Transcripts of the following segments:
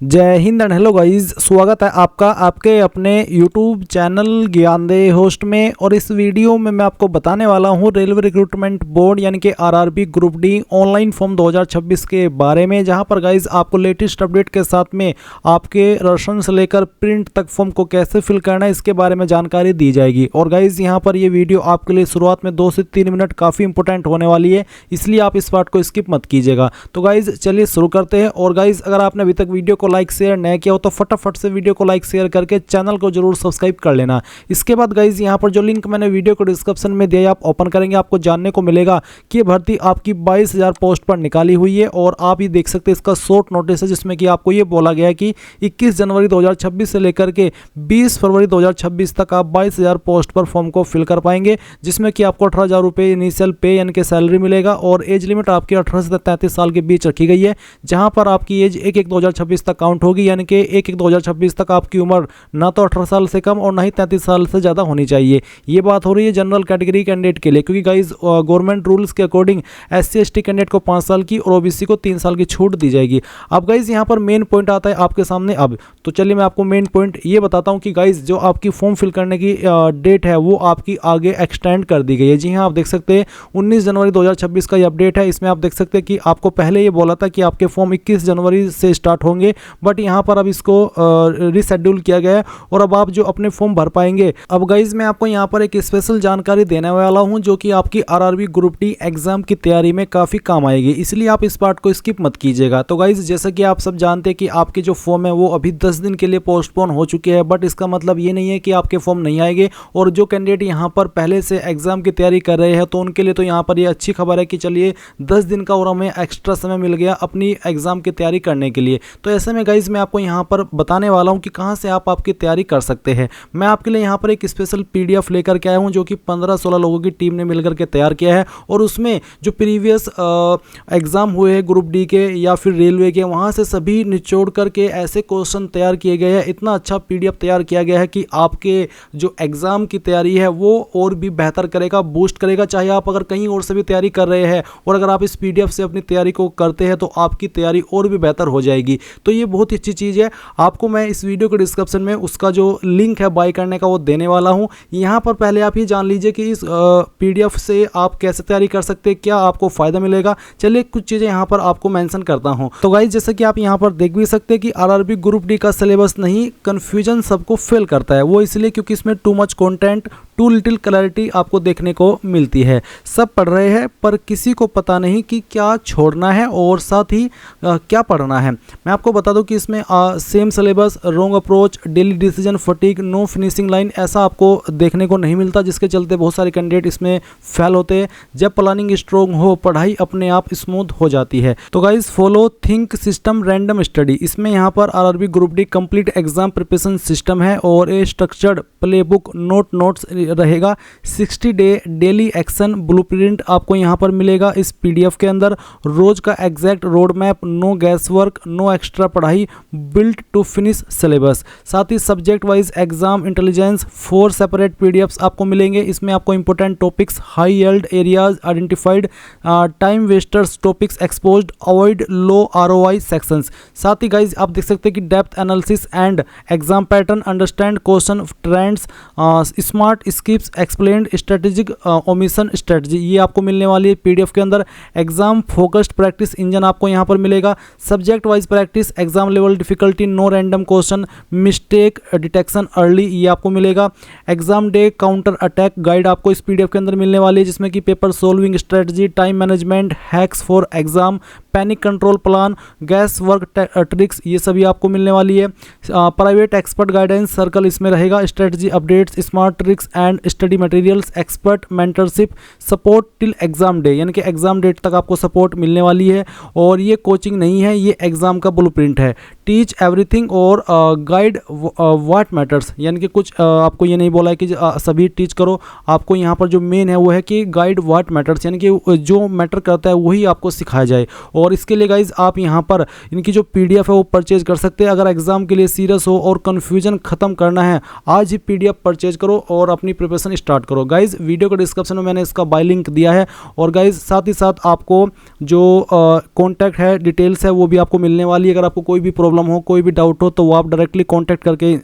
जय Hind and hello guys, स्वागत है आपका आपके अपने YouTube चैनल ज्ञानदेह होस्ट में। और इस वीडियो में मैं आपको बताने वाला हूं रेलवे रिक्रूटमेंट बोर्ड यानी कि RRB group D online form 2026 के बारे में, जहां पर गाइस आपको लेटेस्ट अपडेट के साथ में आपके राशन से लेकर प्रिंट तक फॉर्म को कैसे फिल करना है इसके बारे में जानकारी दी जाएगी। और गाइज यहाँ पर ये वीडियो आपके लिए शुरुआत में 2 से 3 मिनट काफ़ी इंपॉर्टेंट होने वाली है, इसलिए आप इस पार्ट को स्किप मत कीजिएगा। तो गाइज चलिए शुरू करते हैं। और गाइज अगर आपने अभी तक वीडियो को लाइक शेयर नहीं किया हो तो फटाफट से वीडियो को लाइक शेयर करके चैनल को जरूर सब्सक्राइब कर लेना। इसके बाद गाइज यहाँ पर जो लिंक मैंने वीडियो को डिस्क्रिप्शन में दिया है आप ओपन करेंगे, आपको जानने को मिलेगा कि भर्ती आपकी 22,000 पोस्ट पर निकाली हुई है। और आप ये देख सकते हैं इसका शॉर्ट नोटिस है, जिसमें कि आपको ये बोला गया है कि 21 जनवरी 2026 से लेकर के 20 फरवरी 2026 तक आप 22,000 पोस्ट पर फॉर्म को फिल कर पाएंगे, जिसमें कि आपको 18,000 रुपये इनिशियल पे यानी कि सैलरी मिलेगा। और एज लिमिट आपकी 18 से 33 साल के बीच रखी गई है, जहां पर आपकी एज 1/1/2026 तक काउंट होगी, यानी कि 1/1/2026 तक आपकी उम्र ना तो 18 साल से कम और ना ही 33 साल से ज़्यादा होनी चाहिए। ये बात हो रही है जनरल कैटेगरी कैंडिडेट के लिए, क्योंकि गाइज गवर्नमेंट रूल्स के अकॉर्डिंग SC/ST कैंडिडेट को 5 साल की और OBC को 3 साल की छूट दी जाएगी। अब गाइज यहाँ पर मेन पॉइंट आता है आपके सामने। अब तो चलिए मैं आपको मेन पॉइंट ये बताता हूँ कि गाइज जो आपकी फॉर्म फिल करने की डेट है वो आपकी आगे एक्सटेंड कर दी गई है। जी हाँ, आप देख सकते हैं 19 जनवरी 2026 का ये अपडेट है। इसमें आप देख सकते हैं कि आपको पहले ये बोला था कि आपके फॉर्म 21 जनवरी से स्टार्ट होंगे, बट यहाँ पर अब इसको रिशेड्यूल किया गया है और अब आप जो अपने फॉर्म भर पाएंगे। अब गाइज मैं आपको यहाँ पर एक स्पेशल जानकारी देने वाला हूँ जो कि आपकी आरआरबी ग्रुप डी एग्जाम की तैयारी में काफ़ी काम आएगी, इसलिए आप इस पार्ट को स्किप मत कीजिएगा। तो गाइज जैसा कि आप सब जानते हैं कि आपके जो फॉर्म है वो अभी 10 दिन के लिए पोस्टपोन हो चुके हैं, बट इसका मतलब ये नहीं है कि आपके फॉर्म नहीं आएंगे। और जो कैंडिडेट यहाँ पर पहले से एग्जाम की तैयारी कर रहे हैं तो उनके लिए तो यहाँ पर ये अच्छी खबर है कि चलिए 10 दिन का और हमें एक्स्ट्रा समय मिल गया अपनी एग्जाम की तैयारी करने के लिए। तो ऐसे में गाइज मैं आपको यहाँ पर बताने वाला हूँ कि कहाँ से आप आपकी तैयारी कर सकते हैं। मैं आपके लिए यहाँ पर एक स्पेशल PDF लेकर के आया हूँ जो कि 15-16 लोगों की टीम ने मिलकर के तैयार किया है। और उसमें जो प्रीवियस एग्जाम हुए हैं ग्रुप डी के या फिर रेलवे के, वहाँ से सभी निचोड़ करके ऐसे क्वेश्चन तैयार किए गए हैं। इतना अच्छा PDF तैयार किया गया है कि आपके जो एग्जाम की तैयारी है वो और भी बेहतर करेगा, बूस्ट करेगा। चाहे आप अगर कहीं और से भी तैयारी कर रहे हैं और अगर आप इस PDF से अपनी तैयारी को करते हैं तो आपकी तैयारी और भी बेहतर हो जाएगी। तो ये बहुत ही अच्छी चीज़ है। आपको मैं इस वीडियो के डिस्क्रिप्शन में उसका जो लिंक है बाय करने का वो देने वाला हूं। यहां पर पहले आप ये जान लीजिए कि इस PDF से आप कैसे तैयारी कर सकते हैं, क्या आपको फायदा मिलेगा। चलिए कुछ चीज़ें यहां पर आपको मेंशन करता हूं। तो गाइस जैसे कि आप यहां पर देख भी सकते हैं कि आरआरबी ग्रुप डी का सिलेबस नहीं, कंफ्यूजन सबको फेल करता है। वो इसलिए क्योंकि इसमें too much content, too little clarity आपको देखने को मिलती है। सब पढ़ रहे हैं पर किसी को पता नहीं कि क्या छोड़ना है और साथ ही क्या पढ़ना है। मैं आपको बता दूं कि इसमें same syllabus, wrong approach, daily decision fatigue, no finishing line ऐसा आपको देखने को नहीं मिलता, जिसके चलते बहुत सारे कैंडिडेट इसमें फेल होते हैं। जब प्लानिंग स्ट्रॉन्ग हो पढ़ाई अपने आप स्मूथ हो जाती है। तो guys follow think system random study, इसमें यहाँ पर RRB group D complete exam preparation system है और ए स्ट्रक्चर्ड प्ले बुक नोट्स रहेगा। 60 डे डेली एक्शन ब्लूप्रिंट आपको यहाँ पर मिलेगा इस PDF के अंदर। रोज का exact road map, no guess work, no extra पढ़ाई, बिल्ट टू फिनिश सिलेबस। साथ ही subject wise exam intelligence 4 separate PDFs आपको मिलेंगे। इसमें आपको important topics, high yield areas identified, time wasters topics exposed, avoid low ROI sections. साथ ही guys आप देख सकते हैं कि depth analysis and exam pattern, understand question trends, smart skips explained, strategic omission strategy, ये आपको मिलने वाली है PDF के अंदर। एग्जाम फोकस्ड प्रैक्टिस इंजन आपको यहाँ पर मिलेगा। Subject wise practice, exam level difficulty, no random question, mistake detection early, ये आपको मिलेगा। Exam day counter attack guide आपको इस PDF के अंदर मिलने वाली है, जिसमें कि paper solving strategy, time management hacks for exam, panic control plan, gas work tricks, ये सभी आपको मिलने वाली है। प्राइवेट एक्सपर्ट गाइडेंस सर्कल इसमें रहेगा। Strategy updates, smart tricks and study materials, expert mentorship, support till exam day, यानी कि एग्जाम डेट तक आपको सपोर्ट मिलने वाली है। और ये कोचिंग नहीं है, ये एग्जाम का ब्लूप्रिंट है। टीच एवरीथिंग और गाइड व्हाट मैटर्स, यानी कि कुछ आपको ये नहीं बोला है कि सभी टीच करो। आपको यहाँ पर जो मेन है वो है कि गाइड व्हाट मैटर्स, यानी कि जो मैटर करता है वही आपको सिखाया जाए। और इसके लिए गाइज आप यहाँ पर इनकी जो PDF है वो परचेज कर सकते हैं। अगर एग्जाम के लिए सीरियस हो और कन्फ्यूजन खत्म करना है, आज ही PDF परचेज करो और अपनी प्रिपरेशन स्टार्ट करो। गाइज वीडियो के डिस्क्रिप्शन में मैंने इसका बाय लिंक दिया है। और गाइज साथ ही साथ आपको जो कॉन्टैक्ट है, डिटेल्स है, वो भी आपको मिलने वाली है। अगर आपको कोई भी प्रॉब्लम प्रॉब्लम हो, कोई भी डाउट हो, तो वो आप डायरेक्टली कॉन्टैक्ट करके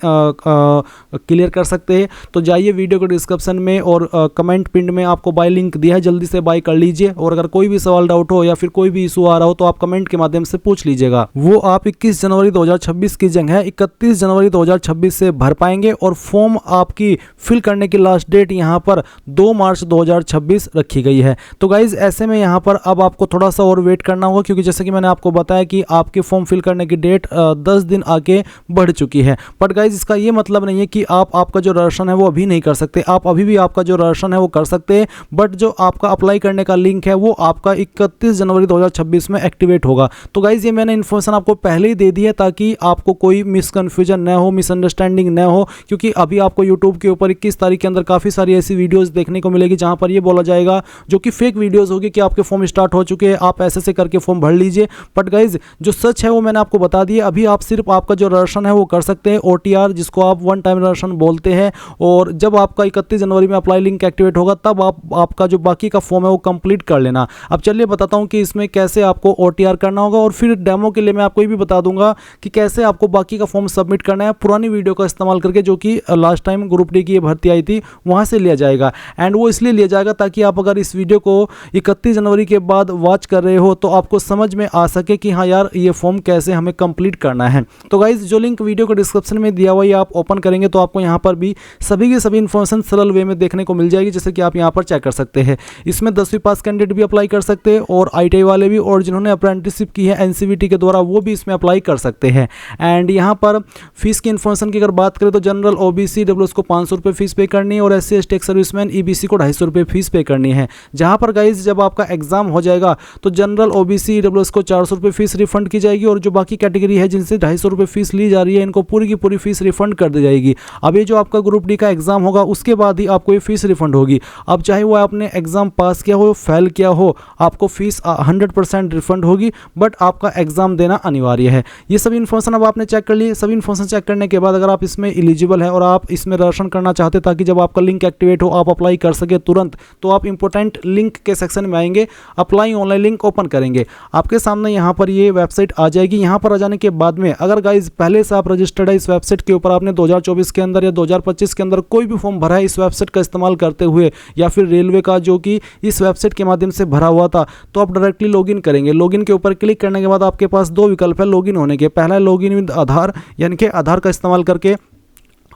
क्लियर कर सकते हैं। तो जाइए वीडियो के डिस्क्रिप्शन में और कमेंट पिन में आपको बाय लिंक दिया है, जल्दी से बाय कर लीजिए। और अगर कोई भी सवाल डाउट हो या फिर कोई भी इशू आ रहा हो तो आप कमेंट के माध्यम से पूछ लीजिएगा। वो आप 21 जनवरी 2026 की जगह 31 जनवरी 2026 से भर पाएंगे। और फॉर्म आपकी फिल करने की लास्ट डेट यहाँ पर 2 मार्च 2026 रखी गई है। तो गाइज ऐसे में यहाँ पर अब आपको थोड़ा सा और वेट करना होगा, क्योंकि जैसे कि मैंने आपको बताया कि आपके फॉर्म फिल करने की डेट 10 दिन आगे बढ़ चुकी है। बट गाइज इसका ये मतलब नहीं है कि आप आपका जो रजिस्ट्रेशन है वो अभी नहीं कर सकते। आप अभी भी आपका जो रजिस्ट्रेशन है वो कर सकते हैं, बट जो आपका अप्लाई करने का लिंक है वो आपका 31 जनवरी 2026 में एक्टिवेट होगा। तो गाइज ये मैंने इन्फॉर्मेशन आपको पहले ही दे दी है ताकि आपको कोई मिसकन्फ्यूजन न हो, मिसअंडरस्टैंडिंग न हो, क्योंकि अभी आपको यूट्यूब के ऊपर 21 तारीख के अंदर काफ़ी सारी ऐसी वीडियोस देखने को मिलेगी जहां पर ये बोला जाएगा, जो कि फेक वीडियोस होगी, कि आपके फॉर्म स्टार्ट हो चुके हैं, आप ऐसे करके फॉर्म भर लीजिए। बट गाइज जो सच है वो मैंने आपको बता दिया। अभी आप सिर्फ आपका जो रजिस्ट्रेशन है वो कर सकते हैं, OTR जिसको आप वन टाइम रजिस्ट्रेशन बोलते हैं। और जब आपका 31 जनवरी में अप्लाई लिंक एक्टिवेट होगा तब आपका जो बाकी का फॉर्म है वो कंप्लीट कर लेना। अब चलिए बताता हूँ कि इसमें कैसे आपको OTR करना होगा, और फिर डेमो के लिए मैं आपको ये भी बता दूंगा कि कैसे आपको बाकी का फॉर्म सबमिट करना है पुरानी वीडियो का इस्तेमाल करके, जो कि लास्ट टाइम ग्रुप डी की ये भर्ती आई थी वहाँ से लिया जाएगा। एंड वो इसलिए लिया जाएगा ताकि आप अगर इस वीडियो को 31 जनवरी के बाद वॉच कर रहे हो तो आपको समझ में आ सके कि हाँ यार ये फॉर्म कैसे हमें कंप्लीट करना है। तो गाइज जो लिंक वीडियो के डिस्क्रिप्शन में दिया हुआ है आप ओपन करेंगे तो आपको यहाँ पर भी सभी की सभी इन्फॉर्मेशन सरल वे में देखने को मिल जाएगी, जैसे कि आप यहाँ पर चेक कर सकते हैं। इसमें 10वीं पास कैंडिडेट भी अप्लाई कर सकते हैं और ITI वाले भी, और जिन्होंने अप्रेंटिसशिप की है NCVT के द्वारा वो भी इसमें अप्लाई कर सकते हैं। एंड यहाँ पर फीस की इन्फॉर्मेशन की अगर बात करें तो जनरल OBC WS को 500 रुपये फीस पे करनी है, और SC ST सर्विसमैन EBC को 250 रुपये फीस पे करनी है। जहाँ पर गाइज जब आपका एग्जाम हो जाएगा तो जनरल OBC WS को 400 रुपये फीस रिफंड की जाएगी, और जो बाकी कैटेगरी है जिनसे 250 रुपये फीस ली जा रही है इनको पूरी की पूरी फीस रिफंड कर दी जाएगी। अब ये जो आपका ग्रुप डी का एग्जाम होगा उसके बाद ही आपको ये फीस रिफंड होगी। अब चाहे वो आपने एग्जाम पास किया हो, फेल किया हो, आपको फीस 100% रिफंड होगी, बट आपका एग्जाम देना अनिवार्य है। ये सभी इन्फॉर्मेशन अब आपने चेक कर ली। सभी इन्फॉर्मेशन चेक करने के बाद अगर आप इसमें एलिजिबल है और आप इसमें रजिस्ट्रेशन करना चाहते ताकि जब आपका लिंक एक्टिवेट हो आप अप्लाई कर सके तुरंत, तो आप इंपॉर्टेंट लिंक के सेक्शन में आएंगे, अप्लाई ऑनलाइन लिंक ओपन करेंगे, आपके सामने यहाँ पर ये वेबसाइट आ जाएगी। यहाँ पर आ जाने के बाद में अगर गाइज पहले से आप रजिस्टर्ड है इस वेबसाइट के ऊपर, आपने 2024 के अंदर या 2025 के अंदर कोई भी फॉर्म भरा है इस वेबसाइट का इस्तेमाल करते हुए, या फिर रेलवे का जो कि इस वेबसाइट के माध्यम से भरा हुआ था, तो आप डायरेक्टली लॉगिन करेंगे। लॉगिन के ऊपर क्लिक करने के बाद आपके पास 2 विकल्प है लॉगिन होने के। पहला है लॉगिन विद आधार, यानी कि आधार का इस्तेमाल करके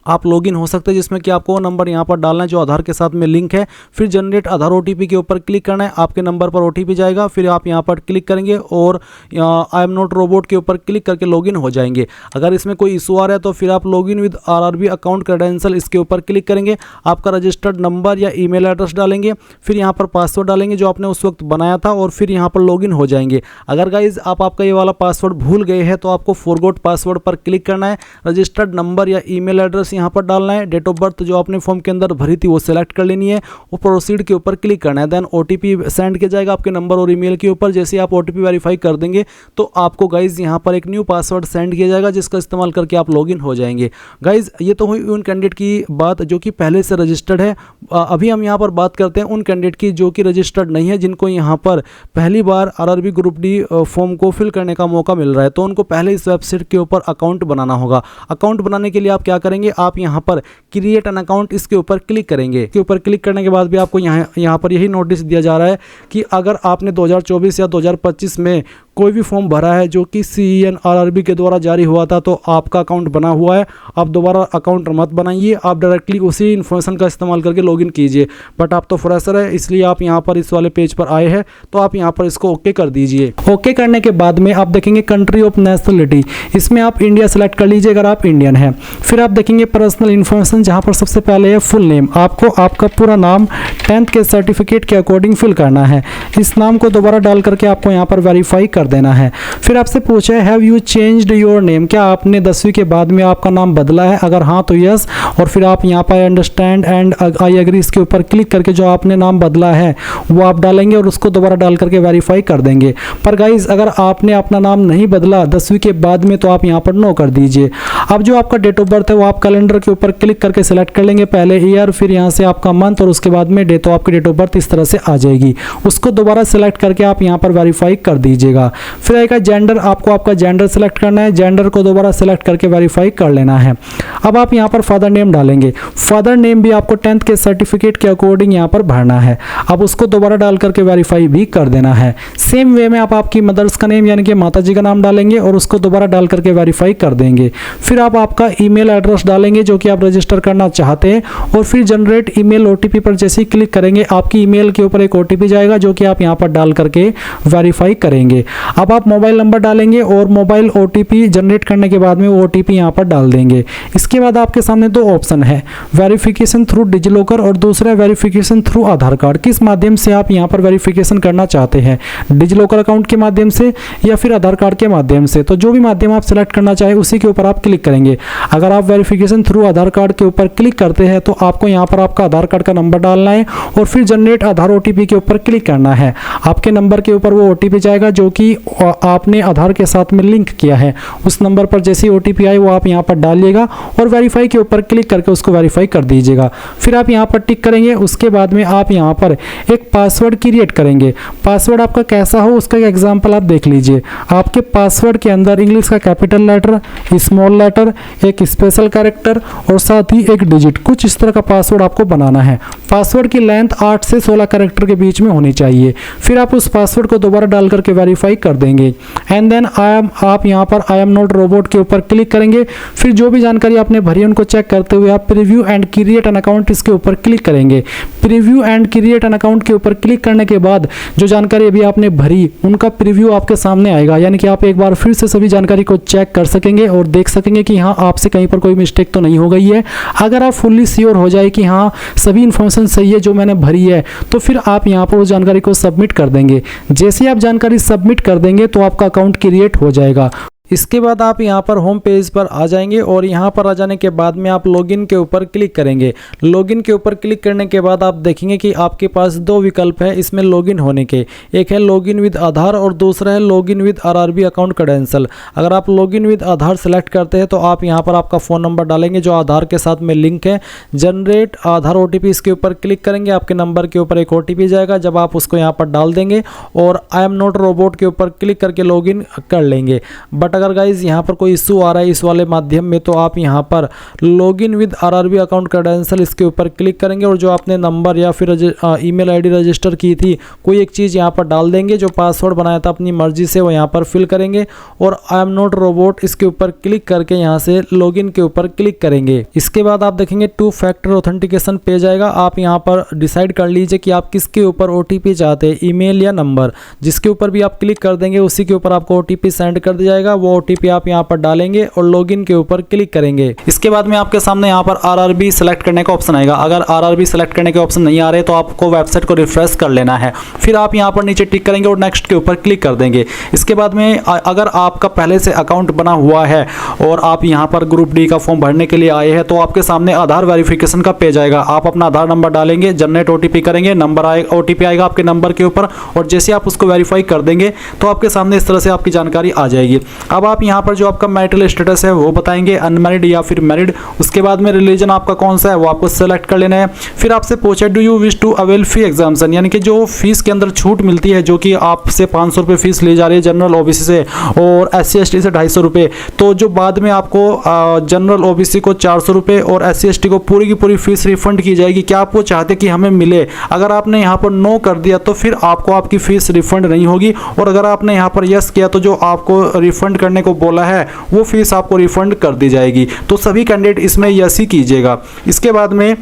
आप लॉगिन हो सकते हैं, जिसमें कि आपको वो नंबर यहाँ पर डालना है जो आधार के साथ में लिंक है। फिर जनरेट आधार OTP के ऊपर क्लिक करना है, आपके नंबर पर OTP जाएगा, फिर आप यहाँ पर क्लिक करेंगे और आई एम नॉट रोबोट के ऊपर क्लिक करके लॉगिन हो जाएंगे। अगर इसमें कोई इशू आ रहा है तो फिर आप login with RRB account credential इसके ऊपर क्लिक करेंगे, आपका रजिस्टर्ड नंबर या ईमेल एड्रेस डालेंगे, फिर यहाँ पर पासवर्ड डालेंगे जो आपने उस वक्त बनाया था, और फिर यहाँ पर लॉगिन हो जाएंगे। अगर गाइज आप आपका ये वाला पासवर्ड भूल गए हैं तो आपको फॉरगॉट पासवर्ड पर क्लिक करना है, रजिस्टर्ड नंबर या ईमेल एड्रेस यहाँ पर डालना है, डेट ऑफ बर्थ जो आपने फॉर्म के अंदर भरी थी वो सिलेक्ट कर लेनी है, और प्रोसीड के ऊपर क्लिक करना है। देन OTP सेंड किया जाएगा आपके नंबर और ईमेल के ऊपर। जैसे आप OTP वेरीफाई कर देंगे तो आपको गाइज यहाँ पर एक न्यू पासवर्ड सेंड किया जाएगा, जिसका इस्तेमाल करके आप लॉगिन हो जाएंगे। गाइज ये तो हुई उन कैंडिडेट की बात जो कि पहले से रजिस्टर्ड है। अभी हम यहाँ पर बात करते हैं उन कैंडिडेट की जो कि रजिस्टर्ड नहीं है, जिनको यहाँ पर पहली बार RRB ग्रुप डी फॉर्म को फिल करने का मौका मिल रहा है। तो उनको पहले इस वेबसाइट के ऊपर अकाउंट बनाना होगा। अकाउंट बनाने के लिए आप क्या करेंगे, आप यहाँ पर क्रिएट एन अकाउंट इसके ऊपर क्लिक करेंगे। इसके ऊपर क्लिक करने के बाद भी आपको यहाँ पर यही नोटिस दिया जा रहा है कि अगर आपने 2024 या 2025 में कोई भी फॉर्म भरा है जो कि CEN RRB के द्वारा जारी हुआ था तो आपका अकाउंट बना हुआ है। आप दोबारा अकाउंट मत बनाइए, आप डायरेक्टली उसी इन्फॉर्मेशन का इस्तेमाल करके लॉगिन कीजिए। बट आप तो फ्रेशर है इसलिए आप यहाँ पर इस वाले पेज पर आए हैं, तो आप यहाँ पर इसको ओके कर दीजिए। ओके करने के बाद में आप देखेंगे कंट्री ऑफ नेशनलिटी, इसमें आप इंडिया सेलेक्ट कर लीजिए अगर आप इंडियन है। फिर आप देखेंगे पर्सनल इन्फॉर्मेशन, जहाँ पर सबसे पहले है फुल नेम। आपको आपका पूरा नाम 10th के सर्टिफिकेट के अकॉर्डिंग फिल करना है। इस नाम को दोबारा डाल करके आपको यहाँ पर वेरीफाई कर देना है। फिर आपसे पूछा है have you changed your name, क्या आपने 10वीं के बाद में आपका नाम बदला है, अगर हाँ तो यस, और फिर आप यहाँ पर अंडरस्टैंड एंड आई एग्री इसके ऊपर क्लिक करके जो आपने नाम बदला है वो आप डालेंगे और उसको दोबारा डाल करके वेरीफाई कर देंगे। पर गाइज अगर आपने अपना नाम नहीं बदला 10वीं के बाद में तो आप यहाँ पर नो कर दीजिए। अब जो आपका डेट ऑफ बर्थ है वो आप कैलेंडर के ऊपर क्लिक करके सिलेक्ट कर लेंगे, पहले ईयर फिर यहाँ से आपका मंथ और उसके बाद में डे, तो आपकी डेट ऑफ बर्थ इस तरह से आ जाएगी। उसको दोबारा सिलेक्ट करके आप यहाँ पर वेरीफाई कर दीजिएगा। फिर आएगा जेंडर, आपको आपका जेंडर सिलेक्ट करना है, जेंडर को दोबारा सिलेक्ट करके वेरीफाई कर लेना है। अब आप यहाँ पर फादर नेम डालेंगे, फादर नेम भी आपको 10th के सर्टिफिकेट के अकॉर्डिंग यहाँ पर भरना है। अब उसको दोबारा डाल करके वेरीफाई भी कर देना है। सेम वे में आप आपकी मदर्स का नेम यानी कि माता जी का नाम डालेंगे और उसको दोबारा डाल करके वेरीफाई कर देंगे। फिर आप आपका ईमेल एड्रेस डालेंगे जो कि आप रजिस्टर करना चाहते हैं और फिर जनरेट ईमेल ओटीपी पर जैसे ही क्लिक करेंगे आपकी ईमेल के ऊपर एक ओटीपी जाएगा जो कि आप यहाँ पर डाल करके वेरीफाई करेंगे। अब आप मोबाइल नंबर डालेंगे और मोबाइल ओटीपी जनरेट करने के बाद में वो ओटीपी यहाँ पर डाल देंगे। इसके बाद आपके सामने दो ऑप्शन है, वेरिफिकेशन थ्रू डिजिलॉकर और दूसरा वेरिफिकेशन थ्रू आधार कार्ड। किस माध्यम से आप यहाँ पर वेरिफिकेशन करना चाहते हैं, डिजिलॉकर अकाउंट के माध्यम से या फिर आधार कार्ड के माध्यम से, तो जो भी माध्यम आप सिलेक्ट करना चाहे उसी के ऊपर आप क्लिक करेंगे। अगर आप वेरिफिकेशन थ्रू आधार कार्ड के ऊपर क्लिक करते हैं तो आपको यहाँ पर आपका आधार कार्ड का नंबर डालना है और फिर जनरेट आधार ओटीपी के ऊपर क्लिक करना है। आपके नंबर के ऊपर वो ओटीपी जाएगा जो कि आपने आधार के साथ में लिंक किया है। उस नंबर पर जैसे ही ओटीपी आए वो आप यहाँ पर डालिएगा और वेरीफाई के ऊपर क्लिक करके उसको वेरीफाई कर दीजिएगा। फिर आप यहाँ पर टिक करेंगे। उसके बाद में आप यहाँ पर एक पासवर्ड क्रिएट करेंगे। पासवर्ड आपका कैसा हो उसका एग्जाम्पल आप देख लीजिए। आपके पासवर्ड के अंदर इंग्लिश का कैपिटल लेटर, स्मॉल लेटर, एक स्पेशल कैरेक्टर और साथ ही एक डिजिट, कुछ इस तरह का पासवर्ड आपको बनाना है। पासवर्ड की लेंथ 8 से 16 कैरेक्टर के बीच में होनी चाहिए। फिर आप उस पासवर्ड को दोबारा डाल करके वेरीफाई कर देंगे एंड देन आप यहाँ पर आई एम नॉट रोबोट के ऊपर क्लिक करेंगे। फिर जो भी जानकारी आपने भरी उनको चेक करते हुए आप preview and create an account इसके ऊपर क्लिक करेंगे। Preview and create an account के ऊपर क्लिक करने के बाद जो जानकारी अभी आपने भरी उनका प्रीव्यू आपके सामने आएगा, यानी कि आप एक बार फिर से सभी जानकारी को चेक कर सकेंगे और देख सकेंगे कि हाँ आपसे कहीं पर कोई मिस्टेक तो नहीं हो गई है। अगर आप फुल्ली श्योर हो जाए कि हाँ सभी इन्फॉर्मेशन सही है जो मैंने भरी है तो फिर आप यहाँ पर उस जानकारी को सबमिट कर देंगे। जैसे ही आप जानकारी सबमिट कर देंगे तो आपका अकाउंट क्रिएट हो जाएगा। इसके बाद आप यहाँ पर होम पेज पर आ जाएंगे और यहाँ पर आ जाने के बाद में आप लॉगिन के ऊपर क्लिक करेंगे। लॉगिन के ऊपर क्लिक करने के बाद आप देखेंगे कि आपके पास दो विकल्प है इसमें लॉगिन होने के, एक है लॉगिन विद आधार और दूसरा है login with RRB account credential. अगर आप लॉगिन विद आधार सेलेक्ट करते हैं तो आप यहाँ पर आपका फ़ोन नंबर डालेंगे जो आधार के साथ में लिंक है। जनरेट आधार ओटीपी इसके ऊपर क्लिक करेंगे, आपके नंबर के ऊपर एक ओटीपी जाएगा। जब आप उसको यहाँ पर डाल देंगे और आई एम नॉट रोबोट के ऊपर क्लिक करके लॉगिन कर लेंगे। बट अगर गाइज यहाँ पर कोई इशू आ रहा है इस वाले माध्यम में तो आप यहाँ पर login with RRB account credential इसके ऊपर क्लिक करेंगे और जो आपने नंबर या फिर ईमेल आईडी रजिस्टर की थी कोई एक चीज़ यहाँ पर डाल देंगे। जो पासवर्ड बनाया था अपनी मर्जी से वो यहाँ पर फिल करेंगे और आई एम नॉट रोबोट इसके ऊपर क्लिक करके यहाँ से लॉगिन के ऊपर क्लिक करेंगे। इसके बाद आप देखेंगे 2 फैक्टर ऑथेंटिकेशन पेज आएगा। आप यहाँ पर डिसाइड कर लीजिए कि आप किसके ऊपर ओटीपी चाहते हैं, ईमेल या नंबर। जिसके ऊपर भी आप क्लिक कर देंगे उसी के ऊपर आपको ओटीपी सेंड कर दिया जाएगा। वो ओटीपी आप यहाँ पर डालेंगे और लॉगिन के ऊपर क्लिक करेंगे। इसके बाद में आपके सामने यहाँ पर आरआरबी सेलेक्ट करने का ऑप्शन आएगा। अगर आरआरबी सेलेक्ट करने के ऑप्शन नहीं आ रहे तो आपको वेबसाइट को रिफ्रेश कर लेना है। फिर आप यहाँ पर नीचे टिक करेंगे और नेक्स्ट के ऊपर क्लिक कर देंगे। इसके बाद में अगर आपका पहले से अकाउंट बना हुआ है और आप यहाँ पर ग्रुप डी का फॉर्म भरने के लिए आए हैं तो आपके सामने आधार वेरिफिकेशन का पेज आएगा। आप अपना आधार नंबर डालेंगे, जनरेट ओटीपी करेंगे, नंबर आएगा, ओटीपी आएगा आपके नंबर के ऊपर और जैसे आप उसको वेरीफाई कर देंगे तो आपके सामने इस तरह से आपकी जानकारी आ जाएगी। अब आप यहाँ पर जो आपका मैरिटल स्टेटस है वो बताएंगे, अनमैरिड या फिर मैरिड। उसके बाद में रिलीजन आपका कौन सा है वो आपको सेलेक्ट कर लेना है। फिर आपसे पूछे do you wish to avail fee exemption, यानी कि जो फीस के अंदर छूट मिलती है जो कि आपसे 500 रुपये फीस ली जा रही है जनरल ओबीसी से और SC ST से 250 रुपये, तो जो बाद में आपको जनरल ओबीसी को 400 रुपये और SC ST को पूरी की पूरी फीस रिफंड की जाएगी। क्या आप वो चाहते कि हमें मिले? अगर आपने यहाँ पर नो कर दिया तो फिर आपको आपकी फीस रिफंड नहीं होगी और अगर आपने यहाँ पर यस किया तो जो आपको रिफंड करने को बोला है वो फीस आपको रिफंड कर दी जाएगी। तो सभी कैंडिडेट इसमें यस ही कीजिएगा। इसके बाद में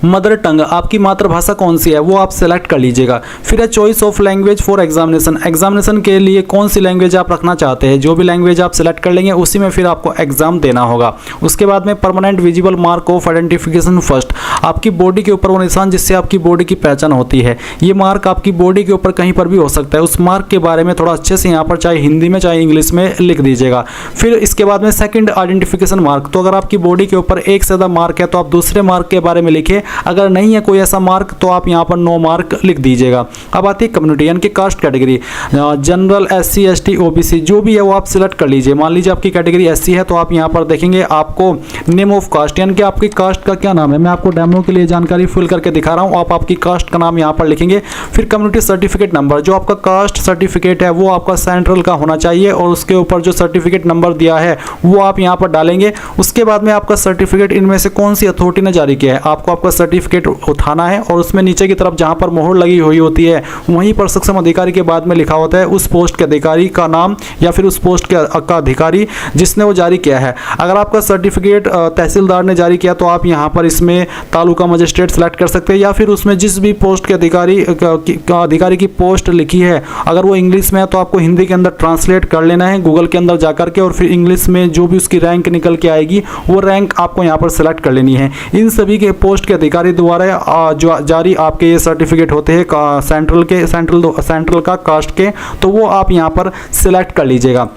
मदर टंग, आपकी मातृभाषा कौन सी है वो आप सेलेक्ट कर लीजिएगा। फिर है choice of language for examination, examination के लिए कौन सी लैंग्वेज आप रखना चाहते हैं। जो भी लैंग्वेज आप सेलेक्ट कर लेंगे उसी में फिर आपको एग्जाम देना होगा। उसके बाद में permanent visible mark of identification first, आपकी बॉडी के ऊपर वो निशान जिससे आपकी बॉडी की पहचान होती है। ये मार्क आपकी बॉडी के ऊपर कहीं पर भी हो सकता है। उस मार्क के बारे में थोड़ा अच्छे से यहाँ पर चाहे हिंदी में चाहे इंग्लिश में लिख दीजिएगा। फिर इसके बाद में सेकंड आइडेंटिफिकेशन मार्क, तो अगर आपकी बॉडी के ऊपर एक से ज़्यादा मार्क है तो आप दूसरे मार्क के बारे में लिखिए अगर नहीं है कोई ऐसा मार्क तो आप यहाँ पर नो मार्क लिख दीजिएगा। अब आती है कम्युनिटी यानी कि caste category, general, SC ST OBC जो भी है वो आप सिलेक्ट कर लीजिए। मान लीजिए आपकी कैटेगरी SC है तो आप यहाँ पर देखेंगे आपको नेम ऑफ कास्ट यानी कि आपकी कास्ट का क्या नाम है, मैं आपको डेमो के लिए जानकारी फिल करके दिखा रहा हूँ। आप आपकी कास्ट का नाम यहाँ पर लिखेंगे। फिर कम्युनिटी सर्टिफिकेट नंबर, जो आपका कास्ट सर्टिफिकेट है वो आपका सेंट्रल का होना चाहिए और उसके ऊपर जो सर्टिफिकेट नंबर दिया है वो आप यहाँ पर डालेंगे। उसके बाद में आपका सर्टिफिकेट इनमें से कौन सी अथॉरिटी ने जारी किया है, आपको आपका सर्टिफिकेट उठाना है और उसमें नीचे की तरफ जहाँ पर मोहर लगी हुई होती है वहीं पर सक्षम अधिकारी के बाद में लिखा होता है उस पोस्ट के अधिकारी का नाम या फिर उस पोस्ट का अधिकारी जिसने वो जारी किया है। अगर आपका सर्टिफिकेट तहसीलदार ने जारी किया तो आप यहाँ पर इसमें तालुका मजिस्ट्रेट सेलेक्ट कर सकते हैं या फिर उसमें जिस भी पोस्ट के अधिकारी की पोस्ट लिखी है अगर वो इंग्लिश में है तो आपको हिंदी के अंदर ट्रांसलेट कर लेना है गूगल के अंदर जाकर के और फिर इंग्लिश में जो भी उसकी रैंक निकल के आएगी वो रैंक आपको यहाँ पर सेलेक्ट कर लेनी है। इन सभी के पोस्ट के अधिकारी द्वारा जो जारी आपके ये सर्टिफिकेट होते हैं सेंट्रल का कास्ट के, तो वो आप यहाँ पर सिलेक्ट कर लीजिएगा।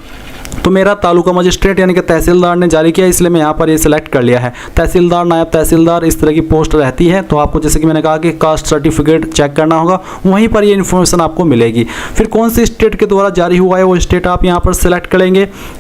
तो मेरा तालुका मजिस्ट्रेट यानी कि तहसीलदार ने जारी किया इसलिए मैं यहाँ पर ये सिलेक्ट कर लिया है। तहसीलदार, नायब तहसीलदार इस तरह की पोस्ट रहती है तो आपको जैसे कि मैंने कहा कि कास्ट सर्टिफिकेट चेक करना होगा, वहीं पर ये इन्फॉर्मेशन आपको मिलेगी। फिर कौन सी स्टेट के द्वारा जारी हुआ है वो स्टेट आप यहाँ पर सिलेक्ट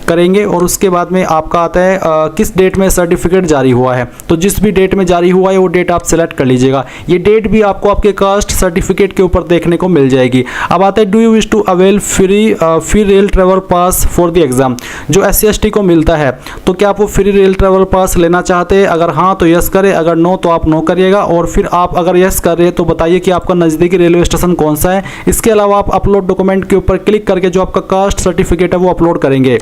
करेंगे और उसके बाद में आपका आता है किस डेट में सर्टिफिकेट जारी हुआ है। तो जिस भी डेट में जारी हुआ है वो डेट आप सिलेक्ट कर लीजिएगा। ये डेट भी आपको आपके कास्ट सर्टिफिकेट के ऊपर देखने को मिल जाएगी। अब आता है do you wish to avail free rail travel pass for the exam, जो SC ST को मिलता है तो क्या आप वो फ्री रेल ट्रेवल पास लेना चाहते हैं, अगर हाँ तो यस करें, अगर नो तो आप नो करिएगा। और फिर आप अगर यस कर रहे हैं तो बताइए कि आपका नज़दीकी रेलवे स्टेशन कौन सा है। इसके अलावा आप अपलोड डॉक्यूमेंट के ऊपर क्लिक करके जो आपका कास्ट सर्टिफिकेट है वो अपलोड करेंगे।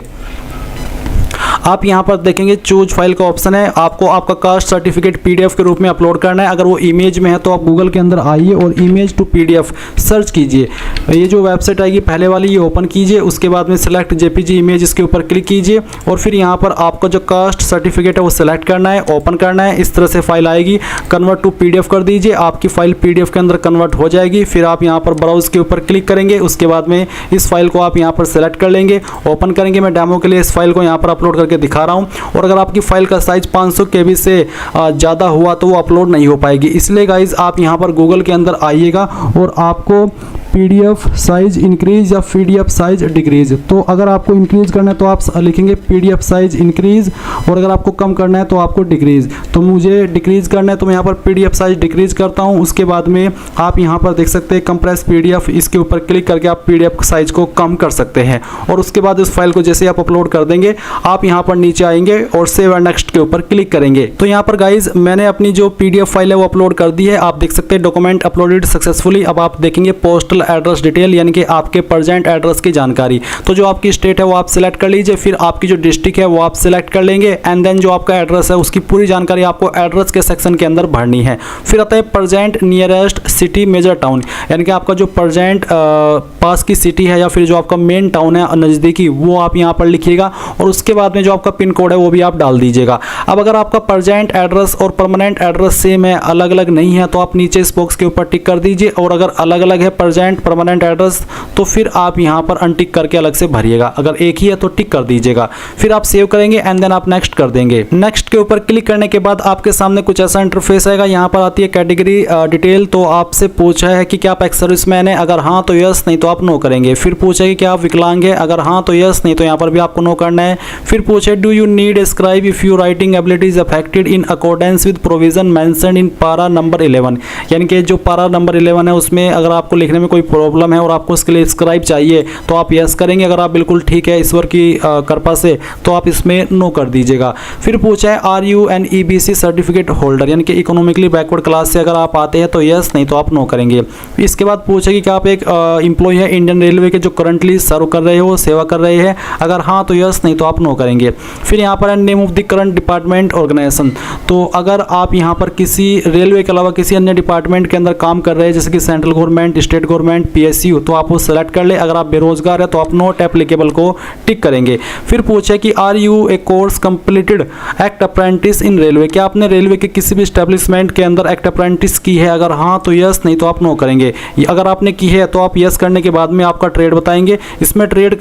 आप यहाँ पर देखेंगे चूज फाइल का ऑप्शन है, आपको आपका कास्ट सर्टिफिकेट PDF के रूप में अपलोड करना है। अगर वो इमेज में है तो आप गूगल के अंदर आइए और इमेज टू PDF सर्च कीजिए। ये जो वेबसाइट आएगी पहले वाली ये ओपन कीजिए, उसके बाद में सिलेक्ट JPG इमेज इसके ऊपर क्लिक कीजिए और फिर यहाँ पर आपका जो कास्ट सर्टिफिकेट है वो सिलेक्ट करना है, ओपन करना है। इस तरह से फाइल आएगी, कन्वर्ट टू PDF कर दीजिए, आपकी फाइल PDF के अंदर कन्वर्ट हो जाएगी। फिर आप यहाँ पर ब्राउज के ऊपर क्लिक करेंगे, उसके बाद में इस फाइल को आप यहाँ पर सेलेक्ट कर लेंगे, ओपन करेंगे। मैं डेमो के लिए इस फाइल को यहाँ पर अपलोड करके दिखा रहा हूं और अगर आपकी फाइल का साइज 500 KB से ज़्यादा हुआ तो वो अपलोड नहीं हो पाएगी। इसलिए गाइज आप यहां पर गूगल के अंदर आइएगा और आपको PDF साइज इंक्रीज या PDF साइज डिक्रीज, तो अगर आपको इंक्रीज करना है तो आप लिखेंगे PDF साइज इंक्रीज और अगर आपको कम करना है तो आपको डिक्रीज। तो मुझे डिक्रीज करना है तो मैं यहाँ पर PDF साइज डिक्रीज करता हूँ। उसके बाद में आप यहाँ पर देख सकते हैं कंप्रेस PDF, इसके ऊपर क्लिक करके आप PDF साइज को कम कर सकते हैं और उसके बाद उस फाइल को जैसे आप अपलोड कर देंगे आप यहाँ पर नीचे आएंगे और सेव एंड नेक्स्ट के ऊपर क्लिक करेंगे। तो यहाँ पर गाइज मैंने अपनी जो PDF फाइल है वो अपलोड कर दी है, आप देख सकते हैं डॉक्यूमेंट अपलोडेड सक्सेसफुली। अब आप देखेंगे पोस्टल एड्रेस डिटेल यानी कि आपके प्रेजेंट एड्रेस की जानकारी। तो जो आपकी स्टेट है वो आप सिलेक्ट कर लीजिए, फिर आपकी जो डिस्ट्रिक्ट है वो आप सिलेक्ट कर लेंगे एंड देन जो आपका एड्रेस है उसकी पूरी जानकारी आपको एड्रेस के सेक्शन के अंदर भरनी है। फिर आता है present nearest city major town यानी कि आपका जो प्रेजेंट पास की सिटी है या फिर जो आपका मेन टाउन है नज़दीकी वो आप यहाँ पर लिखिएगा और उसके बाद में जो आपका पिन कोड है वो भी आप डाल दीजिएगा। अब अगर आपका प्रेजेंट एड्रेस और परमानेंट एड्रेस सेम है, अलग अलग नहीं है, तो आप नीचे इस बॉक्स के ऊपर टिक कर दीजिए और अगर अलग अलग है प्रेजेंट परमानेंट एड्रेस तो फिर आप यहाँ पर अनटिक करके अलग से भरिएगा। अगर एक ही है तो टिक कर दीजिएगा, फिर आप सेव करेंगे एंड देन आप नेक्स्ट कर देंगे। नेक्स्ट के ऊपर क्लिक करने के बाद आपके सामने कुछ ऐसा इंटरफेस आएगा। यहाँ पर आती है कैटेगरी डिटेल, तो आपसे पूछा है कि क्या आप एक्स सर्विसमैन है, अगर हाँ तो यस, नहीं तो आप नो करेंगे। फिर पूछा है कि क्या आप विकलांग है, अगर हाँ तो यस, नहीं तो यहाँ पर भी आपको नो करना है। फिर पूछे do you need scribe if you writing abilities affected in accordance with provision mentioned in पारा नंबर 11, यानी कि जो पारा नंबर 11 है उसमें अगर आपको लिखने में कोई प्रॉब्लम है और आपको उसके लिए स्क्राइब चाहिए तो आप यस करेंगे। अगर आप बिल्कुल ठीक है ईश्वर की कृपा से तो आप इसमें नो कर दीजिएगा। फिर पूछा है are you an EBC certificate holder, यानी कि इकोनॉमिकली बैकवर्ड क्लास से अगर आप आते हैं तो यस, नहीं तो आप नो करेंगे। इसके बाद पूछे कि क्या आप एक एम्प्लॉय है इंडियन रेलवे के जो करंटली सर्व कर रहे हो, सेवा कर रहे हैं, अगर हाँ तो यस, नहीं तो आप नो करेंगे। फिर यहाँ पर है name of the current department organisation, तो अगर आप यहाँ पर किसी रेलवे के अलावा किसी अन्य डिपार्टमेंट के अंदर काम कर रहे हैं जैसे कि central government, state government government PSU तो आप वो सेलेक्ट कर ले। अगर आप बेरोजगार है तो आप नॉट एप्लीकेबल को टिक करेंगे। फिर पूछे कि are you a course completed act apprentice in railway, क्या आपने रेलवे के किसी भी स्टैब्लिशमेंट के अंदर एक्ट अप्रेंटिस की है? अगर हाँ तो यस, नहीं तो आप नो करेंगे। अगर आपने की है तो आप यस करने के बाद में आपका ट्रेड बताएंगे। इसमें ट्रेड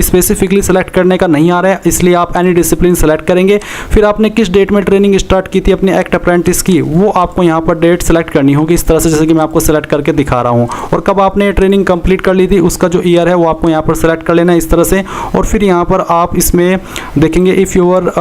स्पेसिफिकली सेलेक्ट करने का नहीं आ रहा है, इसलिए आप एनी डिसिप्लिन सेलेक्ट करेंगे। फिर आपने किस डेट में ट्रेनिंग स्टार्ट की थी अपने एक्ट अप्रेंटिस की, वो आपको यहाँ पर डेट सेलेक्ट करनी होगी इस तरह से, जैसे कि मैं आपको सेलेक्ट करके दिखा रहा हूँ। और कब आपने ट्रेनिंग कंप्लीट कर ली थी उसका जो ईयर है वो आपको यहाँ पर सेलेक्ट कर लेना है इस तरह से। और फिर यहाँ पर आप इसमें देखेंगे इफ़ योर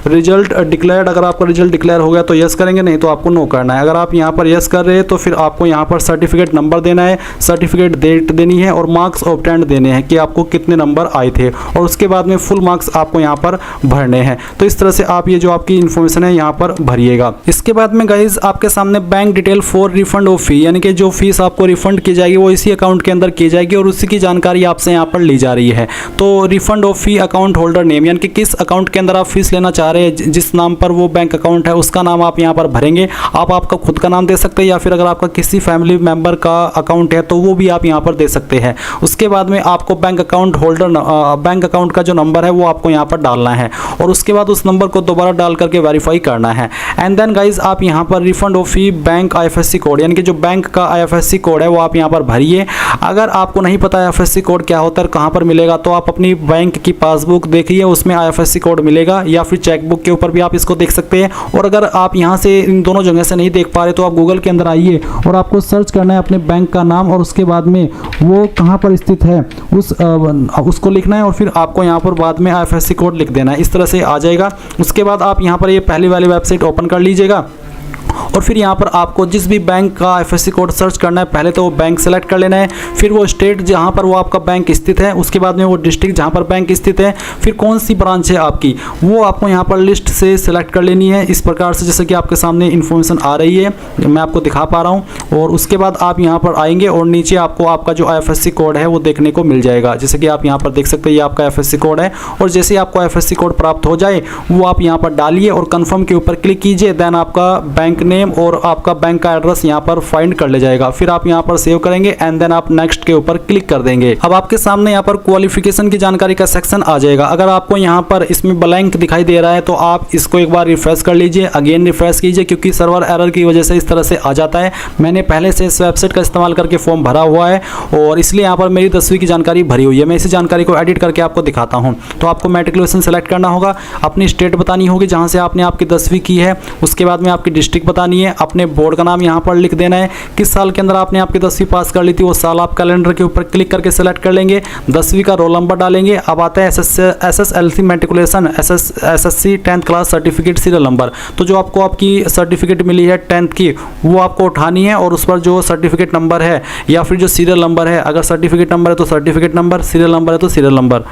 रिजल्ट डिक्लेयर्ड, अगर आपका रिजल्ट डिक्लेयर हो गया तो यस करेंगे, नहीं तो आपको नो करना है। अगर आप यहाँ पर यस कर रहे हैं तो फिर आपको यहाँ पर सर्टिफिकेट नंबर देना है, सर्टिफिकेट डेट देनी है और मार्क्स ऑब्टेन्ड देने हैं कि आपको कितने नंबर आए थे, और उसके बाद में फुल मार्क्स आपको यहाँ पर भरने हैं। तो इस तरह से आप ये जो आपकी इन्फॉर्मेशन है यहाँ पर भरिएगा। इसके बाद में गाइज आपके सामने bank detail for refund of fee, यानी कि जो फीस आपको रिफंड की जाएगी वो इसी अकाउंट के अंदर की जाएगी और उसी की जानकारी आपसे यहाँ पर ली जा रही है। तो refund of fee account holder name, यानी कि किस अकाउंट के अंदर आप फीस लेना चाह रहे हैं, जिस नाम पर वो बैंक अकाउंट है उसका नाम आप यहाँ पर भरेंगे। आप आपका खुद का नाम दे सकते हैं या फिर अगर आपका किसी फैमिली मेंबर का अकाउंट है तो वो भी आप यहाँ पर दे सकते हैं। उसके बाद में आपको bank account holder bank account का जो नंबर है वो आपको यहाँ पर डालना है और उसके बाद उस नंबर को दोबारा डाल करके वेरीफाई करना है। एंड देन गाइज आप यहाँ पर refund of fee bank IFSC code, यानी कि जो बैंक का IFSC कोड है वो आप यहाँ पर भरिए। अगर आपको नहीं पता IFSC कोड क्या होता है, कहाँ पर मिलेगा, तो आप अपनी बैंक की पासबुक देखिए, उसमें IFSC कोड मिलेगा, या फिर चेकबुक के ऊपर भी आप इसको देख सकते हैं। और अगर आप यहाँ से इन दोनों जगह से नहीं देख पा रहे तो आप गूगल के अंदर आइए और आपको सर्च करना है अपने बैंक का नाम और उसके बाद में वो कहाँ पर स्थित है उसको लिखना है और फिर आपको यहाँ पर बाद में IFSC कोड लिख देना है। इस तरह से आ जाएगा। उसके बाद आप यहाँ पर ये पहली वाली वेबसाइट ओपन कर लीजिएगा और फिर यहाँ पर आपको जिस भी बैंक का IFSC कोड सर्च करना है, पहले तो वो बैंक सेलेक्ट कर लेना है, फिर वो स्टेट जहाँ पर वो आपका बैंक स्थित है, उसके बाद में वो डिस्ट्रिक्ट जहाँ पर बैंक स्थित है, फिर कौन सी ब्रांच है आपकी वो आपको यहाँ पर लिस्ट से सिलेक्ट कर लेनी है इस प्रकार से, जैसे कि आपके सामने इन्फॉर्मेशन आ रही है, मैं आपको दिखा पा रहा हूँ। और उसके बाद आप यहाँ पर आएंगे और नीचे आपको आपका जो IFSC कोड है वो देखने को मिल जाएगा, जैसे कि आप यहाँ पर देख सकते हैं ये आपका IFSC कोड है। और जैसे आपको IFSC कोड प्राप्त हो जाए वो आप यहाँ पर डालिए और कन्फर्म के ऊपर क्लिक कीजिए। देन आपका बैंक नेम और आपका बैंक का एड्रेस यहाँ पर फाइंड कर ले जाएगा। फिर आप यहाँ पर सेव करेंगे एंड देन आप नेक्स्ट के ऊपर क्लिक कर देंगे। अब आपके सामने यहाँ पर क्वालिफिकेशन की जानकारी का सेक्शन आ जाएगा। अगर आपको यहाँ पर इसमें ब्लैंक दिखाई दे रहा है तो आप इसको एक बार रिफ्रेश कर लीजिए, अगेन रिफ्रेश कीजिए, क्योंकि सर्वर एरर की वजह से इस तरह से आ जाता है। मैंने पहले से इस वेबसाइट का इस्तेमाल करके फॉर्म भरा हुआ है और इसलिए यहाँ पर मेरी 10वीं की जानकारी भरी हुई है। मैं इसी जानकारी को एडिट करके आपको दिखाता हूँ। तो आपको मैट्रिकुलेशन सेलेक्ट करना होगा, अपनी स्टेट बतानी होगी जहाँ से आपने आपकी 10वीं की है, उसके बाद में आपकी डिस्ट्रिक्ट बतानी है, अपने बोर्ड का नाम यहाँ पर लिख देना है, किस साल के अंदर आपने आपकी 10वीं पास कर ली थी वो साल आप कैलेंडर के ऊपर क्लिक करके सेलेक्ट कर लेंगे, 10वीं का रोल नंबर डालेंगे। अब आता है SSLC matriculation, SSC 10th class certificate serial number. तो जो आपको आपकी सर्टिफिकेट मिली है 10th की वो आपको उठानी है और उस पर जो सर्टिफिकेट नंबर है या फिर जो सीरियल नंबर है, अगर सर्टिफिकेट नंबर है तो सर्टिफिकेट नंबर, सीरियल नंबर है तो सीरियल नंबर,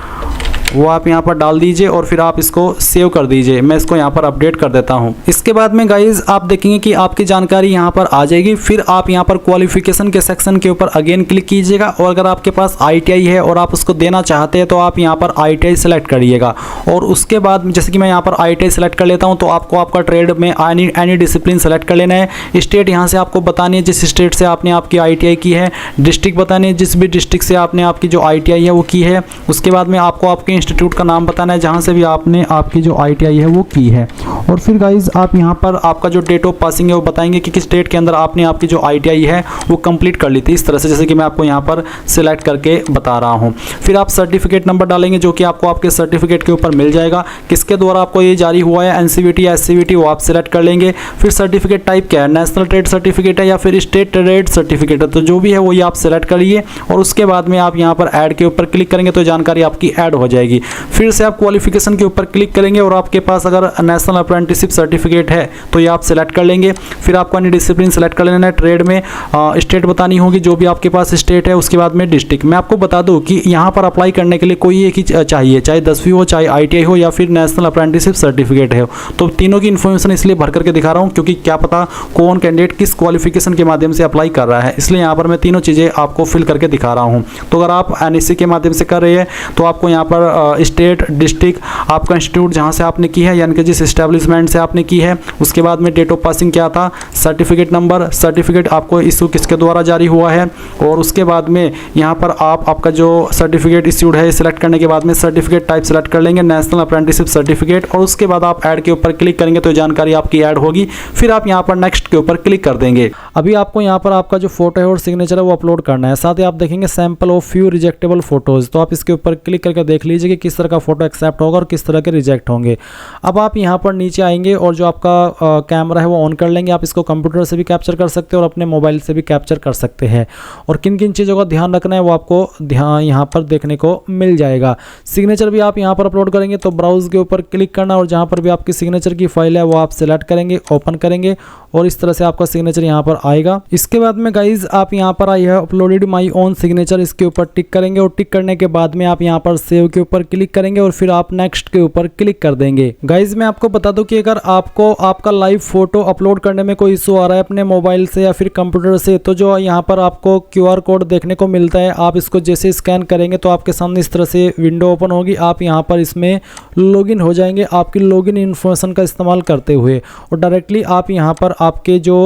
वो आप यहाँ पर डाल दीजिए और फिर आप इसको सेव कर दीजिए। मैं इसको यहाँ पर अपडेट कर देता हूँ। इसके बाद में गाइज आप देखेंगे कि आपकी जानकारी यहाँ पर आ जाएगी। फिर आप यहाँ पर क्वालिफिकेशन के सेक्शन के ऊपर अगेन क्लिक कीजिएगा और अगर आपके पास ITI है और आप उसको देना चाहते हैं तो आप यहाँ पर ITI सेलेक्ट करिएगा। और उसके बाद जैसे कि मैं यहाँ पर ITI सेलेक्ट कर लेता हूँ तो आपको आपका ट्रेड में एनी डिसिप्लिन सेलेक्ट कर लेना है। स्टेट यहाँ से आपको बतानी है जिस स्टेट से आपने आपकी ITI की है, डिस्ट्रिक्ट बतानी है जिस भी डिस्ट्रिक्ट से आपने आपकी जो ITI है वो की है, उसके बाद में आपको आपके इंस्टीट्यूट का नाम बताना है जहाँ से भी आपने आपकी जो ITI है वो की है। और फिर गाइज आप यहाँ पर आपका जो डेट ऑफ पासिंग है वो बताएंगे कि किस डेट के अंदर आपने आपकी जो ITI है वो कंप्लीट कर ली थी, इस तरह से जैसे कि मैं आपको यहाँ पर सिलेक्ट करके बता रहा हूँ। फिर आप सर्टिफिकेट नंबर डालेंगे जो कि आपको आपके सर्टिफिकेट के ऊपर मिल जाएगा, किसके द्वारा आपको ये जारी हुआ है, NCVT या SCVT, वो आप सिलेक्ट कर लेंगे। फिर सर्टिफिकेट टाइप क्या है, नेशनल ट्रेड सर्टिफिकेट है या फिर स्टेट ट्रेड सर्टिफिकेट है, तो जो भी है वो ये आप सिलेक्ट करिए और उसके बाद में आप यहाँ पर ऐड के ऊपर क्लिक करेंगे तो जानकारी आपकी ऐड हो जाएगी। फिर से आप क्वालिफिकेशन के ऊपर क्लिक करेंगे और आपके पास अगर नेशनल अप्रेंटिसशिप सर्टिफिकेट है तो ये आप सिलेक्ट कर लेंगे। फिर आपको अन्य डिसिप्लिन सेलेक्ट कर लेना है। ट्रेड में स्टेट बतानी होगी जो भी आपके पास स्टेट है, उसके बाद में डिस्ट्रिक्ट। मैं आपको बता दूं कि यहाँ पर अप्लाई करने के लिए कोई एक ही चाहिए, चाहे 10वीं हो, चाहे ITI हो या फिर नेशनल अप्रेंटिसशिप सर्टिफिकेट है। तो तीनों की इन्फॉर्मेशन इसलिए भर करके दिखा रहा हूँ क्योंकि क्या पता कौन कैंडिडेट किस क्वालिफिकेशन के माध्यम से अप्लाई कर रहा है, इसलिए यहाँ पर मैं तीनों चीज़ें आपको फिल करके दिखा रहा हूँ। तो अगर आप NEC के माध्यम से कर रहे हैं तो आपको यहाँ पर स्टेट, डिस्ट्रिक्ट, आपका इंस्टीट्यूट जहाँ से आपने की है, यानी कि जिस बैंक से आपने की है, उसके बाद में डेट ऑफ पासिंग क्या था, सर्टिफिकेट नंबर, सर्टिफिकेट आपको इशू किसके द्वारा जारी हुआ है, और उसके बाद में यहाँ पर आपका जो सर्टिफिकेट इश्यूड है सिलेक्ट करने के बाद में सर्टिफिकेट टाइप सेलेक्ट कर लेंगे, नेशनल अप्रेंटिसशिप सर्टिफिकेट, और उसके बाद आप ऐड के ऊपर क्लिक करेंगे तो जानकारी आपकी ऐड होगी। फिर आप यहाँ पर नेक्स्ट के ऊपर क्लिक कर देंगे। अभी आपको यहाँ पर आपका जो फोटो है और सिग्नेचर है वो अपलोड करना है। साथ ही आप देखेंगे सैंपल ऑफ फ्यू रिजेक्टेबल फोटोज, तो आप इसके ऊपर क्लिक करके देख लीजिए कि किस तरह का फोटो एक्सेप्ट होगा और किस तरह के रिजेक्ट होंगे। अब आप यहाँ पर नीचे आएंगे और जो आपका कैमरा है वो ऑन कर लेंगे। आप इसको कंप्यूटर से भी कैप्चर कर सकते हैं और अपने मोबाइल से भी कैप्चर कर सकते हैं, और किन किन चीज़ों का ध्यान रखना है वो आपको ध्यान यहाँ पर देखने को मिल जाएगा। सिग्नेचर भी आप यहाँ पर अपलोड करेंगे तो ब्राउज के ऊपर क्लिक करना, और जहाँ पर भी आपकी सिग्नेचर की फाइल है वो आप सिलेक्ट करेंगे, ओपन करेंगे, और इस तरह से आपका सिग्नेचर यहाँ पर आएगा। इसके बाद में गाइज आप यहाँ पर आई है अपलोडेड माई ओन सिग्नेचर, इसके ऊपर टिक करेंगे, और टिक करने के बाद में आप यहाँ पर सेव के ऊपर क्लिक करेंगे और फिर आप नेक्स्ट के ऊपर क्लिक कर देंगे। गाइज मैं आपको बता दूं कि अगर आपको आपका लाइव फोटो अपलोड करने में कोई इशू आ रहा है अपने मोबाइल से या फिर कंप्यूटर से, तो जो यहाँ पर आपको QR कोड देखने को मिलता है, आप इसको जैसे स्कैन करेंगे तो आपके सामने इस तरह से विंडो ओपन होगी। आप यहाँ पर इसमें लॉगिन हो जाएंगे आपकी लॉगिन इन्फॉर्मेशन का इस्तेमाल करते हुए, और डायरेक्टली आप यहाँ पर आपके जो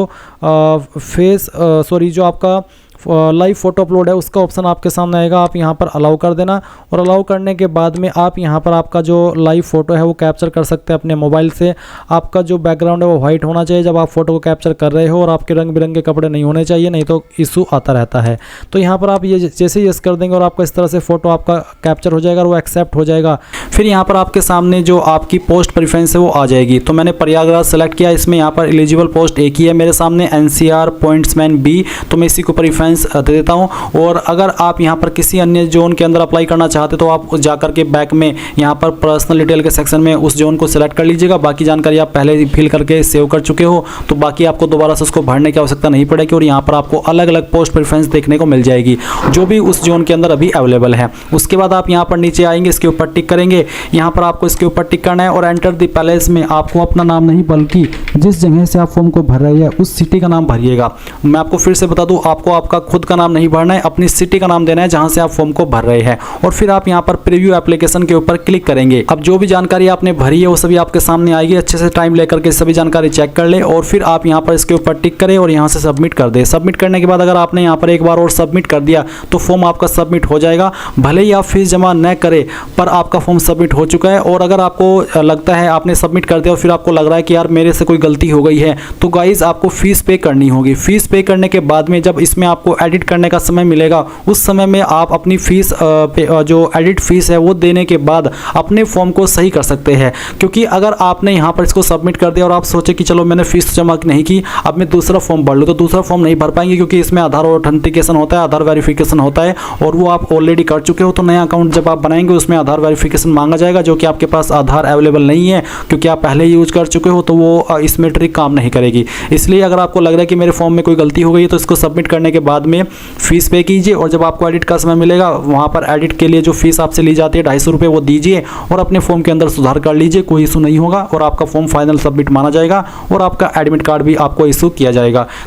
जो आपका लाइव फोटो अपलोड है उसका ऑप्शन आपके सामने आएगा। आप यहाँ पर अलाउ कर देना, और अलाउ करने के बाद में आप यहाँ पर आपका जो लाइव फोटो है वो कैप्चर कर सकते हैं अपने मोबाइल से। आपका जो बैकग्राउंड है वो वाइट होना चाहिए जब आप फोटो को कैप्चर कर रहे हो, और आपके रंग बिरंगे कपड़े नहीं होने चाहिए, नहीं तो इशू आता रहता है। तो यहाँ पर आप ये जैसे यस कर देंगे और आपका इस तरह से फोटो आपका कैप्चर हो जाएगा और वो एक्सेप्ट हो जाएगा। फिर यहाँ पर आपके सामने जो आपकी पोस्ट प्रेफरेंस है वो आ जाएगी। तो मैंने प्रयागराज सेलेक्ट किया, इसमें यहाँ पर एलिजिबल पोस्ट एक ही है मेरे सामने, NCR पॉइंट्समैन B, तो मैं इसी को प्रेफरेंस दे देता हूं। और अगर आप यहां पर किसी अन्य जोन के अंदर अप्लाई करना चाहते तो आप जाकर के बैक में यहां पर पर्सनल डिटेल के सेक्शन में उस जोन को सिलेक्ट कर लीजिएगा। बाकी जानकारी आप पहले ही फिल करके सेव कर चुके हो, तो बाकी आपको दोबारा से उसको भरने की आवश्यकता नहीं पड़ेगी, और यहां पर आपको अलग अलग पोस्ट प्रेफरेंस देखने को मिल जाएगी जो भी उस जोन के अंदर अभी अवेलेबल है। उसके बाद आप यहां पर नीचे आएंगे, इसके ऊपर टिक करेंगे, यहां पर आपको इसके ऊपर टिक करना है, और एंटर द पैलेस में आपको अपना नाम नहीं बल्कि जिस जगह से आप फॉर्म को भर रहे हैं उस सिटी का नाम भरिएगा। मैं आपको फिर से बता दूं, आपको आपका खुद का नाम नहीं भरना है, अपनी सिटी का नाम देना है जहां से आप फॉर्म को भर रहे हैं, और फिर आप यहां पर प्रीव्यू एप्लीकेशन के ऊपर क्लिक करेंगे। अब जो भी जानकारी आपने भरी है वो सभी आपके सामने आएगी। अच्छे से टाइम लेकर के सभी जानकारी चेक कर ले, और फिर आप यहां पर इसके ऊपर टिक करें और यहां से सबमिट कर दे। सबमिट करने के बाद अगर आपने यहां पर एक बार और सबमिट कर दिया तो फॉर्म आपका सबमिट हो जाएगा। भले ही आप फीस जमा न करें पर आपका फॉर्म सबमिट हो चुका है। और अगर आपको लगता है आपने सबमिट कर दिया और फिर आपको लग रहा है कि यार मेरे से कोई गलती हो गई है, तो गाइज आपको फीस पे करनी होगी। फीस पे करने के बाद में जब इसमें आपको एडिट करने का समय मिलेगा उस समय में आप अपनी फीस जो एडिट फीस है वो देने के बाद अपने फॉर्म को सही कर सकते हैं। क्योंकि अगर आपने यहाँ पर इसको सबमिट कर दिया और आप सोचे कि चलो मैंने फीस जमा नहीं की, अब मैं दूसरा फॉर्म भर लूँ, तो दूसरा फॉर्म नहीं भर पाएंगे, क्योंकि इसमें आधार ऑथेंटिकेशन होता है, आधार वेरिफिकेशन होता है, और वो आप ऑलरेडी कर चुके हो। तो नया अकाउंट जब आप बनाएंगे उसमें आधार वेरिफिकेशन मांगा जाएगा, जो कि आपके पास आधार अवेलेबल नहीं है क्योंकि आप पहले ही यूज कर चुके हो, तो वो इसमें ट्रिक काम नहीं करेगी। इसलिए अगर आपको लग रहा है कि मेरे फॉर्म में कोई गलती हो गई है तो इसको सबमिट करने के बाद में फीस पे कीजिए, और जब आपको एडिट का समय मिलेगा वहाँ पर एडिट के लिए जो फीस आपसे ली जाती है 250 रुपये वो दीजिए, और अपने फॉर्म के अंदर सुधार कर लीजिए। कोई इशू नहीं होगा और आपका फॉर्म फाइनल सबमिट माना जाएगा, और आपका एडमिट कार्ड भी आपको इशू किया जाएगा।